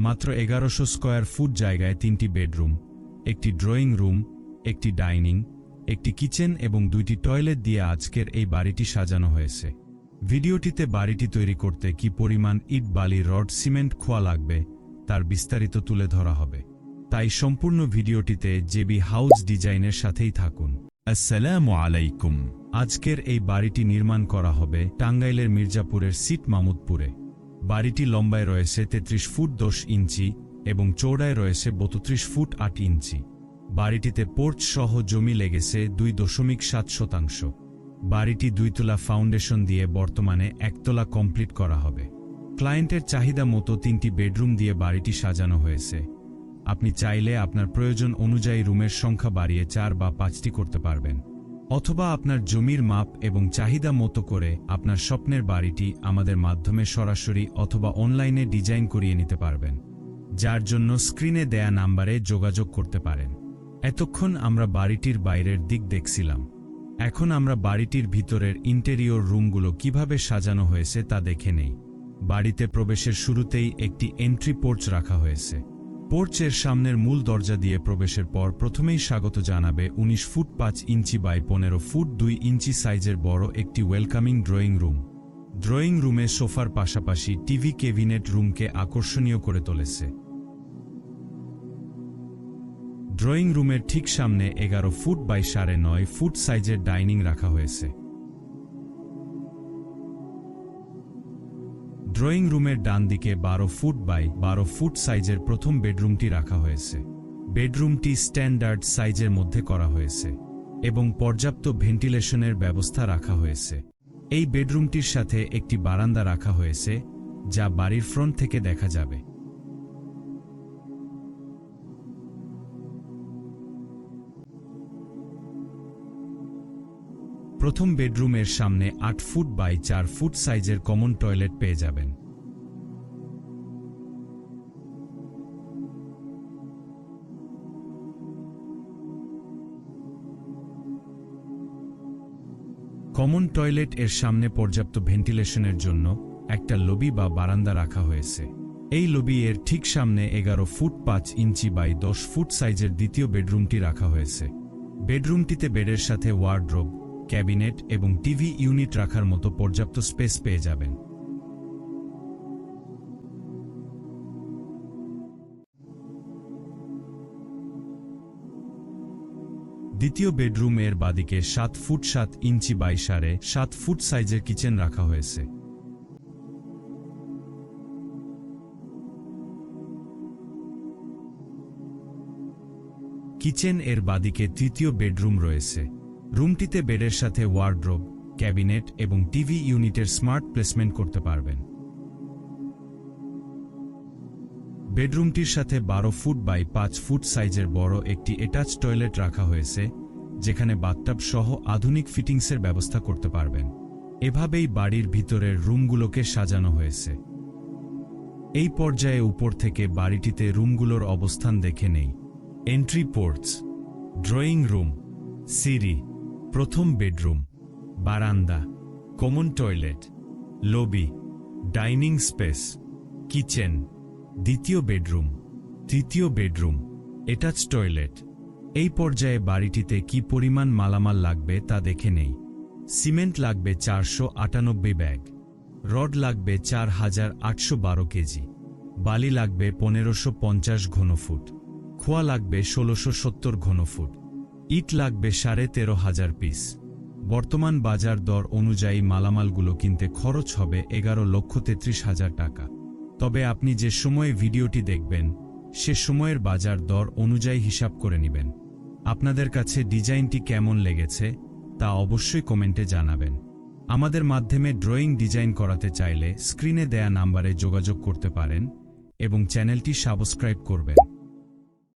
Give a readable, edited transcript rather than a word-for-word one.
মাত্র 1100 square foot জায়গায় 3টি বেডরুম, একটি ড্রয়িং রুম, একটি ডাইনিং, একটি কিচেন এবং 2টি টয়লেট দিয়ে আজকের এই বাড়িটি সাজানো হয়েছে। ভিডিওটিতে বাড়িটি তৈরি করতে কি পরিমাণ ইট, বালি, রড, সিমেন্ট, খোয়া লাগবে তার বিস্তারিত তুলে ধরা হবে। তাই সম্পূর্ণ ভিডিওটিতে জেবি হাউস ডিজাইনের সাথেই থাকুন। আসসালামু আলাইকুম। আজকের এই বাড়িটি নির্মাণ করা হবে টাঙ্গাইলের মির্জাপুরের সিট মামুদপুরে। বাড়িটি লম্বায় রয়েছে 33 ফুট 10 ইঞ্চি এবং চৌড়ায় রয়েছে 32 ফুট 8 ইঞ্চি। বাড়িটিতে পোর্চ সহ জমি লেগেছে 2.7 শতাংশ। বাড়িটি 2 তলা ফাউন্ডেশন দিয়ে বর্তমানে 1 তলা কমপ্লিট করা হবে। ক্লায়েন্টের চাহিদা মতো 3টি বেডরুম দিয়ে বাড়িটি সাজানো হয়েছে। আপনি চাইলে আপনার প্রয়োজন অনুযায়ী রুমের সংখ্যা বাড়িয়ে 4 বা 5টি করতে পারবেন, অথবা আপনার জমির মাপ এবং চাহিদা মতো করে আপনার স্বপ্নের বাড়িটি আমাদের মাধ্যমে সরাসরি অথবা অনলাইনে ডিজাইন করিয়ে নিতে পারবেন, যার জন্য স্ক্রিনে দেয়া নাম্বারে যোগাযোগ করতে পারেন। এতক্ষণ আমরা বাড়িটির বাইরের দিক দেখছিলাম, এখন আমরা বাড়িটির ভিতরের ইন্টেরিয়র রুমগুলো কিভাবে সাজানো হয়েছে তা দেখে নেই। বাড়িতে প্রবেশের শুরুতেই একটি এন্ট্রি পোর্চ রাখা হয়েছে। পোর্চের সামনের মূল দরজা দিয়ে প্রবেশের পর প্রথমেই স্বাগত জানাবে 19 ফুট 5 ইঞ্চি বাই 15 ফুট 2 ইঞ্চি সাইজের বড় একটি ওয়েলকামিং ড্রয়িং রুম। ড্রয়িং রুমে সোফার পাশাপাশি টিভি ক্যাবিনেট রুমকে আকর্ষণীয় করে তুলেছে। ড্রয়িং রুমের ঠিক সামনে 11 ফুট বাই 9.5 ফুট সাইজের ডাইনিং রাখা হয়েছে। ড্রয়িং রুমের ডান দিকে 12 ফুট বাই 12 ফুট সাইজের প্রথম বেডরুমটি রাখা হয়েছে। বেডরুমটি স্ট্যান্ডার্ড সাইজের মধ্যে করা হয়েছে এবং পর্যাপ্ত ভেন্টিলেশনের ব্যবস্থা রাখা হয়েছে। এই বেডরুমটির সাথে একটি বারান্দা রাখা হয়েছে, যা বাড়ির ফ্রন্ট থেকে দেখা যাবে। প্রথম বেডরুমের সামনে 8 ফুট বাই 4 ফুট সাইজের কমন টয়লেট পেয়ে যাবেন। কমন টয়লেট এর সামনে পর্যাপ্ত ভেন্টিলেশনের জন্য একটা লবি বা বারান্দা রাখা হয়েছে। এই লবি এর ঠিক সামনে 11 ফুট 5 ইঞ্চি বাই 10 ফুট সাইজের দ্বিতীয় বেডরুমটি রাখা হয়েছে। বেডরুমটিতে বেডের সাথে ওয়ার্ডরোব, ক্যাবিনেট এবং টিভি ইউনিট রাখার মতো পর্যাপ্ত স্পেস পেয়ে যাবেন। দ্বিতীয় বেডরুম এর বাদিকে 7 ফুট 7 ইঞ্চি বাই 7.5 ফুট সাইজের কিচেন রাখা হয়েছে। কিচেন এর বাদিকে তৃতীয় বেডরুম রয়েছে। রুমটিতে বেডের সাথে ওয়ার্ডরোব, ক্যাবিনেট এবং টিভি ইউনিটের স্মার্ট প্লেসমেন্ট করতে পারবেন। বেডরুমটির সাথে 12 ফুট বাই 5 ফুট সাইজের বড় একটি অ্যাটাচ টয়লেট রাখা হয়েছে, যেখানে বাথটাব সহ আধুনিক ফিটিংসের ব্যবস্থা করতে পারবেন। এভাবেই বাড়ির ভিতরের রুমগুলোকে সাজানো হয়েছে। এই পর্যায়ে উপর থেকে বাড়িটিতে রুমগুলোর অবস্থান দেখে নেই। এন্ট্রি পোর্চ, ড্রয়িং রুম, সিঁড়ি, প্রথম বেডরুম, বারান্দা, common toilet, lobby, dining space, kitchen, দ্বিতীয় বেডরুম, তৃতীয় বেডরুম, অ্যাটাচ টয়লেট। এই পর্যায়ে বাড়িটিতে কি পরিমাণ মালামাল লাগবে তা দেখে নেই। সিমেন্ট লাগবে 498 ব্যাগ, রড লাগবে 4812 কেজি, বালি লাগবে 1550 ঘনফুট, খোয়া লাগবে 1670 ঘনফুট, ইট লাগবে 13,500 পিস। বর্তমান বাজার দর অনুযায়ী মালামালগুলো কিনতে খরচ হবে 11,33,000 টাকা। তবে আপনি যে সময়ে ভিডিওটি দেখবেন সে সময়ের বাজার দর অনুযায়ী হিসাব করে নেবেন। আপনাদের কাছে ডিজাইনটি কেমন লেগেছে তা অবশ্যই কমেন্টে জানাবেন। আমাদের মাধ্যমে ড্রয়িং ডিজাইন করাতে চাইলে স্ক্রিনে দেয়া নাম্বারে যোগাযোগ করতে পারেন এবং চ্যানেলটি সাবস্ক্রাইব করবেন।